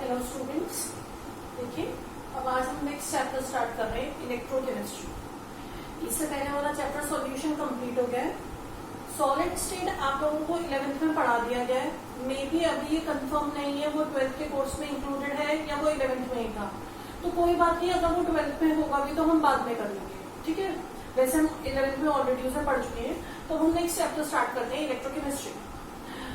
Hello students, देखिए अब आज हम नेक्स्ट चैप्टर स्टार्ट कर रहे हैं इलेक्ट्रोकेमिस्ट्री। इससे पहले वाला चैप्टर सॉल्यूशन कंप्लीट हो गया है। सॉलिड स्टेट आप लोगों को 11th में पढ़ा दिया गया है। मे बी अभी ये कंफर्म नहीं है वो 12th के कोर्स में इंक्लूडेड है या वो 11th में ही था, तो कोई बात नहीं, अगर वो 12th में होगा भी तो हम बाद में कर लेंगे, ठीक है। वैसे हम 11th में ऑलरेडी उसे पढ़ चुके हैं, तो हम नेक्स्ट चैप्टर स्टार्ट करते हैं इलेक्ट्रोकेमिस्ट्री।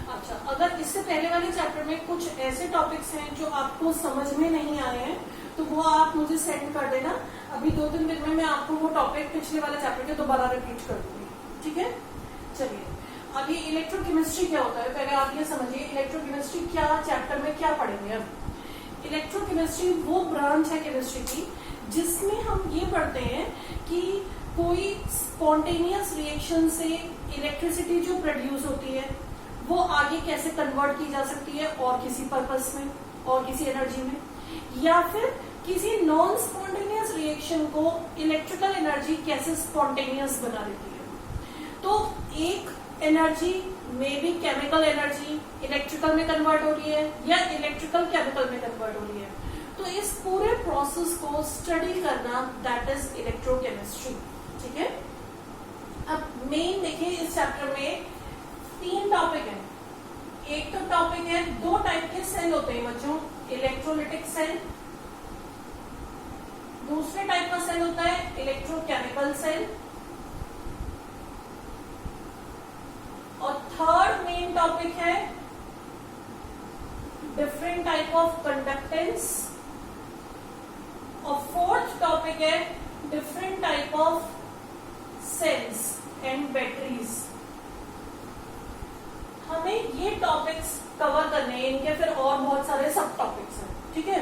अच्छा, अगर इससे पहले वाले चैप्टर में कुछ ऐसे टॉपिक्स हैं जो आपको समझ में नहीं आए हैं तो वो आप मुझे सेंड कर देना। अभी 2-3 दिन में मैं आपको वो टॉपिक पिछले वाले चैप्टर के दोबारा रिपीट कर दूंगी, ठीक है। चलिए, अब ये इलेक्ट्रोकेमिस्ट्री क्या होता है पहले आप ये समझिए। इलेक्ट्रोकेमिस्ट्री क्या चैप्टर में क्या पढ़ेंगे। अब इलेक्ट्रोकेमिस्ट्री वो ब्रांच है केमिस्ट्री की जिसमें हम ये पढ़ते हैं कि कोई स्पॉन्टेनियस रिएक्शन से इलेक्ट्रिसिटी जो प्रोड्यूस होती है वो आगे कैसे कन्वर्ट की जा सकती है और किसी पर्पस में और किसी एनर्जी में, या फिर किसी नॉन स्पॉन्टेनियस रिएक्शन को इलेक्ट्रिकल एनर्जी कैसे स्पॉन्टेनियस बना देती है। तो एक एनर्जी में भी केमिकल एनर्जी इलेक्ट्रिकल में कन्वर्ट हो रही है या इलेक्ट्रिकल केमिकल में कन्वर्ट हो रही है। तो इस पूरे प्रोसेस को स्टडी करना दैट इज इलेक्ट्रोकेमिस्ट्री, ठीक है। अब मेन देखिए इस चैप्टर में 3 टॉपिक है। एक तो टॉपिक है, 2 टाइप के सेल होते हैं बच्चों, इलेक्ट्रोलिटिक सेल। दूसरे टाइप का सेल होता है इलेक्ट्रोकेमिकल सेल। और थर्ड मेन टॉपिक है डिफरेंट टाइप ऑफ कंडक्टेंस। और फोर्थ टॉपिक है different type of cells and batteries. हमें ये टॉपिक्स कवर करने हैं, इनके फिर और बहुत सारे सब टॉपिक्स हैं, ठीक है।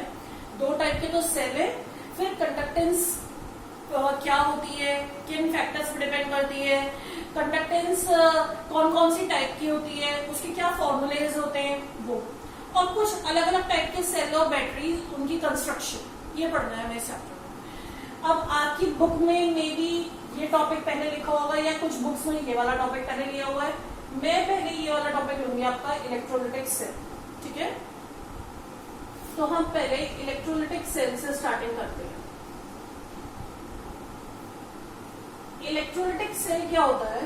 2 टाइप के तो सेल है, फिर कंडक्टेंस क्या होती है, किन फैक्टर्स पर डिपेंड करती है, कंडक्टेंस कौन कौन सी टाइप की होती है, उसके क्या फॉर्मूलेज होते हैं वो, और कुछ अलग अलग टाइप के सेल और बैटरीज, उनकी कंस्ट्रक्शन, ये पढ़ना है हमें इस चैप्टर में। अब आपकी बुक में मे बी ये टॉपिक पहले लिखा होगा या कुछ बुक्स में ये वाला टॉपिक पहले लिया हुआ है। मैं पहले ये वाला टॉपिक लूंगी आपका इलेक्ट्रोलिटिक सेल, ठीक है। तो हम पहले इलेक्ट्रोलिटिक सेल से स्टार्टिंग करते हैं। इलेक्ट्रोलिटिक सेल क्या होता है,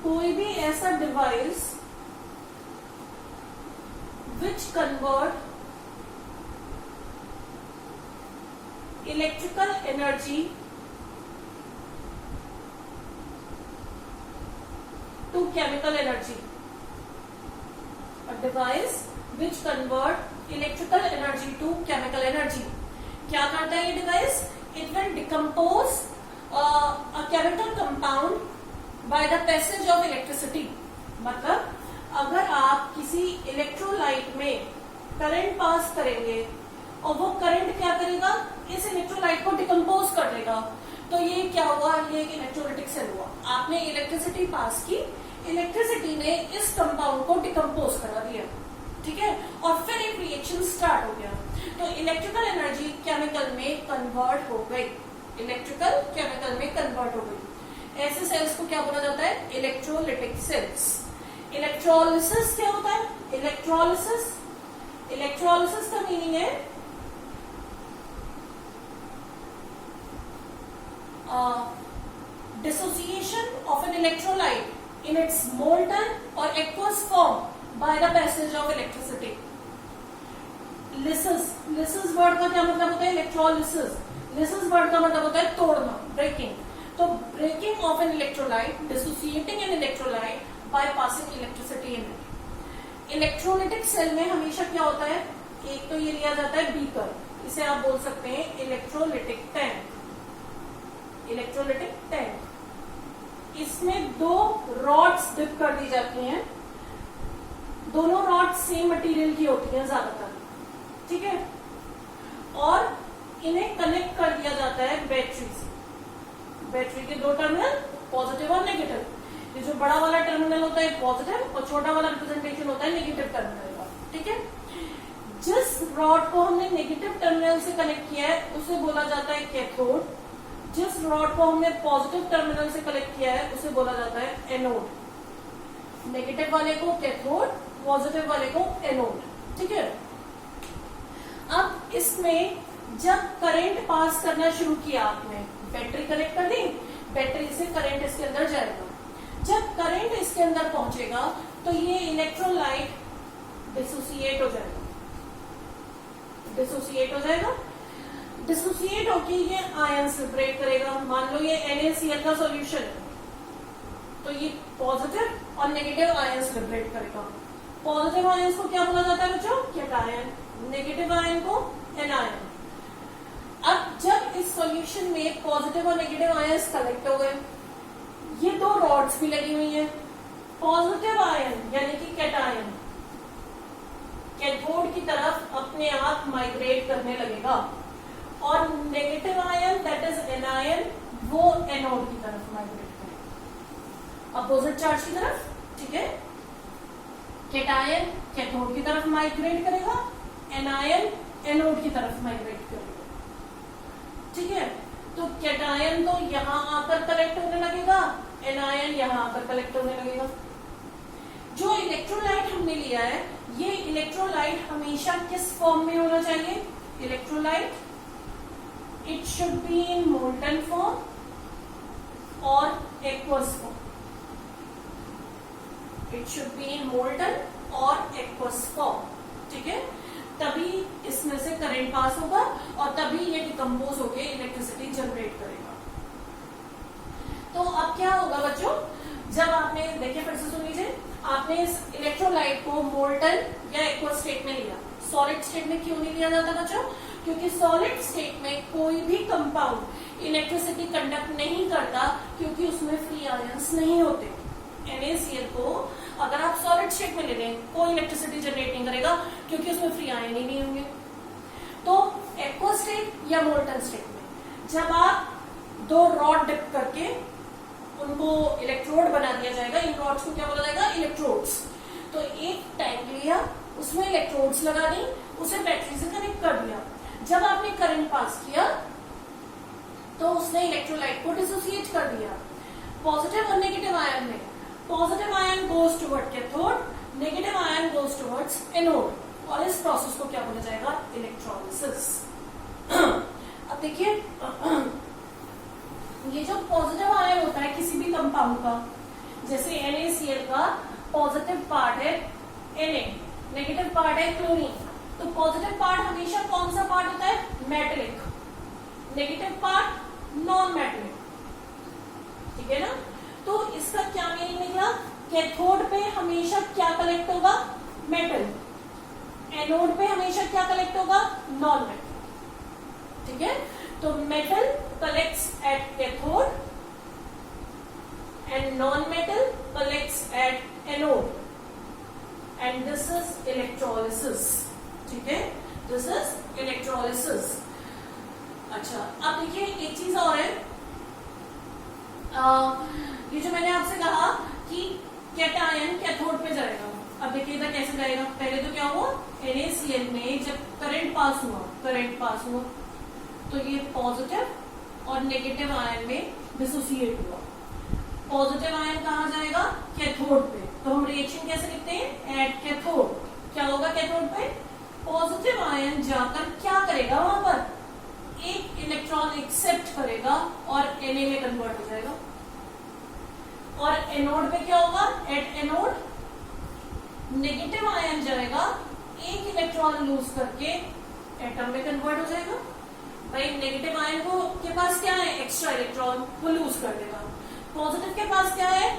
कोई भी ऐसा device which convert electrical energy to chemical energy, a device which convert electrical energy to chemical energy। क्या करता है ये device, it will decompose a chemical compound by the passage of electricity। मतलब अगर आप किसी इलेक्ट्रोलाइट में करंट पास करेंगे और वो करंट क्या करेगा, इस इलेक्ट्रोलाइट को डिकम्पोज कर देगा, तो ये क्या हुआ, ये एक इलेक्ट्रोलिटिक सेल हुआ। आपने इलेक्ट्रिसिटी पास की, इलेक्ट्रिसिटी ने इस कंपाउंड को डिकम्पोज करा दिया, ठीक है, और फिर एक रिएक्शन स्टार्ट हो गया, तो इलेक्ट्रिकल एनर्जी केमिकल में कन्वर्ट हो गई, इलेक्ट्रिकल केमिकल में कन्वर्ट हो गई। ऐसे सेल्स को क्या बोला जाता है, इलेक्ट्रोलिटिक सेल्स। इलेक्ट्रोलिसिस क्या होता है, इलेक्ट्रोलिसिस, इलेक्ट्रोलिसिस का मीनिंग है dissociation of an electrolyte in its molten or aqueous form by the passage of electricity। lysis, lysis word का क्या मतलब होता है, इलेक्ट्रोलिसिस। lysis वर्ड का मतलब होता है तोड़ना, ब्रेकिंग। तो breaking of an electrolyte, dissociating an electrolyte by passing electricity in it. Electrolytic cell में हमेशा क्या होता है, एक तो ये लिया जाता है बीकर, इसे आप बोल सकते हैं इलेक्ट्रोलिटिक टैंक, इलेक्ट्रोलिटिक टैंक। इसमें 2 रॉड्स डिप कर दी जाती हैं, दोनों रॉड्स सेम मटेरियल की होती हैं ज्यादातर, ठीक है, और इन्हें कनेक्ट कर दिया जाता है बैटरी से। बैटरी के 2 टर्मिनल, पॉजिटिव और नेगेटिव। ये जो बड़ा वाला टर्मिनल होता है पॉजिटिव और छोटा वाला रिप्रेजेंटेशन होता है नेगेटिव टर्मिनल का, ठीक है। जिस रॉड को हमने नेगेटिव टर्मिनल से कनेक्ट किया है उसे बोला जाता है कैथोड, जिस रॉड को हमने पॉजिटिव टर्मिनल से कनेक्ट किया है उसे बोला जाता है एनोड। नेगेटिव वाले को कैथोड, पॉजिटिव वाले को एनोड, ठीक है। अब इसमें जब करंट पास करना शुरू किया आपने, बैटरी कनेक्ट कर दी, बैटरी से करंट इसके अंदर जाएगा। जब करंट इसके अंदर पहुंचेगा तो ये इलेक्ट्रोलाइट डिसोसिएट हो जाएगा, डिसोसिएट हो जाएगा। डिसोसिएट होके ये आयन सेपरेट करेगा। मान लो ये NaCl का सॉल्यूशन है, तो ये पॉजिटिव और नेगेटिव आयन सेपरेट करेगा। पॉजिटिव आयन को क्या बोला जाता है बच्चों? कैटायन। नेगेटिव आयन को एनायन। अब जब इस सॉल्यूशन में पॉजिटिव और नेगेटिव आयंस कलेक्ट हो गए, ये दो रॉड्स भी लगी हुई हैं। पॉजिटिव आयन यानी कि कैटायन कैथोड की तरफ अपने आप माइग्रेट करने लगेगा, और negative ion that is anion वो एनोड की तरफ माइग्रेट करेगा, अपोजिट चार्ज की तरफ। ठीक है, कैटायन कैथोड की तरफ माइग्रेट करेगा, एनायन एनोड की तरफ माइग्रेट करेगा। ठीक है, तो कैटायन तो यहां आकर कलेक्ट होने लगेगा, एनायन यहां आकर कलेक्ट होने लगेगा। जो इलेक्ट्रोलाइट हमने लिया है, ये इलेक्ट्रोलाइट हमेशा किस फॉर्म में होना चाहिए? Electrolyte it should be in molten form और aqueous form. It should be in molten और एक्वस फॉर्म। ठीक है, तभी इसमें से करंट पास होगा और तभी ये डिकम्पोज होकर इलेक्ट्रिसिटी जनरेट करेगा। तो अब क्या होगा बच्चों, जब आपने देखिए, फिर से सुन लीजिए, आपने इस इलेक्ट्रोलाइट को मोल्टन या एक्वस स्टेट में लिया। सॉलिड स्टेट में क्यों नहीं लिया जाता बच्चों? क्योंकि सॉलिड स्टेट में कोई भी कंपाउंड इलेक्ट्रिसिटी कंडक्ट नहीं करता, क्योंकि उसमें फ्री आयंस नहीं होते। NaCl को अगर आप सॉलिड स्टेट में ले लें, कोई इलेक्ट्रिसिटी जनरेट नहीं करेगा, क्योंकि उसमें फ्री आयन ही नहीं होंगे। तो एक्वस स्टेट या मोल्टन स्टेट में जब आप दो रॉड डिप करके उनको इलेक्ट्रोड बना दिया जाएगा, इन रॉड्स को क्या बोला जाएगा? इलेक्ट्रोड्स। तो एक टैंक लिया, उसमें इलेक्ट्रोड्स लगा दी, उसे बैटरी से कनेक्ट कर दिया। जब आपने करंट पास किया तो उसने इलेक्ट्रोलाइट को डिसोसिएट कर दिया पॉजिटिव और नेगेटिव आयन में। Positive ion goes toward cathode, negative ion goes towards anode, और इस प्रोसेस को क्या बोला जाएगा? इलेक्ट्रोलिसिस। अब देखिए, ये जो पॉजिटिव आयन होता है किसी भी कंपाउंड का, जैसे NaCl का पॉजिटिव पार्ट है Na, नेगेटिव पार्ट है क्लोरीन। तो पॉजिटिव पार्ट हमेशा कौन सा पार्ट होता है? Metallic. Negative part non metallic. ठीक है ना? तो इसका क्या मीनिंग निकला? कैथोड पे हमेशा क्या कलेक्ट होगा? मेटल। एनोड पे हमेशा क्या कलेक्ट होगा? Non metal. ठीक है, तो metal collects at cathode and non metal collects at anode, and this is electrolysis. ठीक है, दिस इज इलेक्ट्रोलिसिस। अच्छा, अब देखिए एक चीज और है, ये जो मैंने आपसे कहा कि कैटायन कैथोड पे जाएगा। अब देखिए इधर कैसे जाएगा? पहले तो क्या हुआ, NaCl में जब करंट पास हुआ तो ये पॉजिटिव और नेगेटिव आयन में डिसोसिएट हुआ। पॉजिटिव आयन कहाँ जाएगा? कैथोड पे। तो हम रिएक्शन कैसे लिखते हैं? At cathode. क्या होगा कैथोड पे? पॉजिटिव आयन जाकर क्या करेगा? वहां पर एक इलेक्ट्रॉन एक्सेप्ट करेगा और Na में कन्वर्ट हो जाएगा। और एनोड पे क्या होगा? एट एनोड नेगेटिव आयन जाएगा, एक इलेक्ट्रॉन लूज करके एटम में कन्वर्ट हो जाएगा। भाई नेगेटिव आयन को के पास क्या है? एक्स्ट्रा इलेक्ट्रॉन, वो लूज कर देगा। पॉजिटिव के पास क्या है?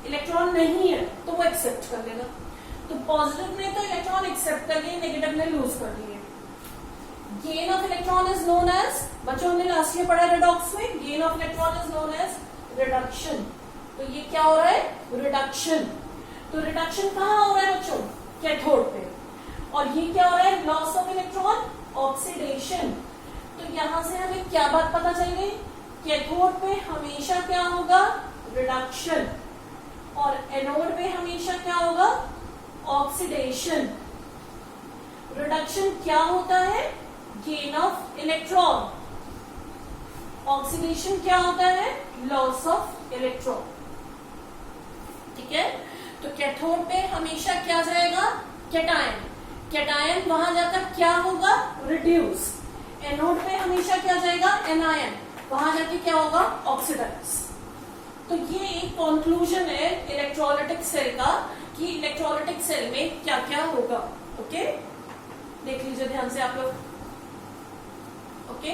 इलेक्ट्रॉन नहीं है, तो वो एक्सेप्ट कर लेगा। तो पॉजिटिव ने तो इलेक्ट्रॉन एक्सेप्ट कर लिए, नेगेटिव ने लूज कर लिए। Gain of electron is known as, बच्चों हमने लास्ट ईयर पढ़ा रिडॉक्स में, gain of electron is known as reduction. तो ये क्या हो रहा है? रिडक्शन। तो रिडक्शन कहाँ हो रहा है बच्चों? कैथोड पे। और ये क्या हो रहा है? Loss of electron, oxidation. तो यहां से हमें क्या बात पता चल गई? कैथोड पे हमेशा क्या होगा? रिडक्शन। और एनोड पे हमेशा क्या होगा? ऑक्सीडेशन। रिडक्शन क्या होता है? Gain of electron. ऑक्सीडेशन क्या होता है? Loss of electron. ठीक है, तो कैथोड पे हमेशा क्या जाएगा? कैटायन। कैटायन वहां जाकर क्या होगा, रिड्यूस। एनोड पे हमेशा क्या जाएगा, एनायन, वहां जाके क्या होगा, ऑक्सीडाइज। तो ये एक कंक्लूजन है इलेक्ट्रोलाइटिक सेल का कि इलेक्ट्रोलाइटिक सेल में क्या क्या होगा। ओके, देख लीजिए ध्यान से आप लोग। ओके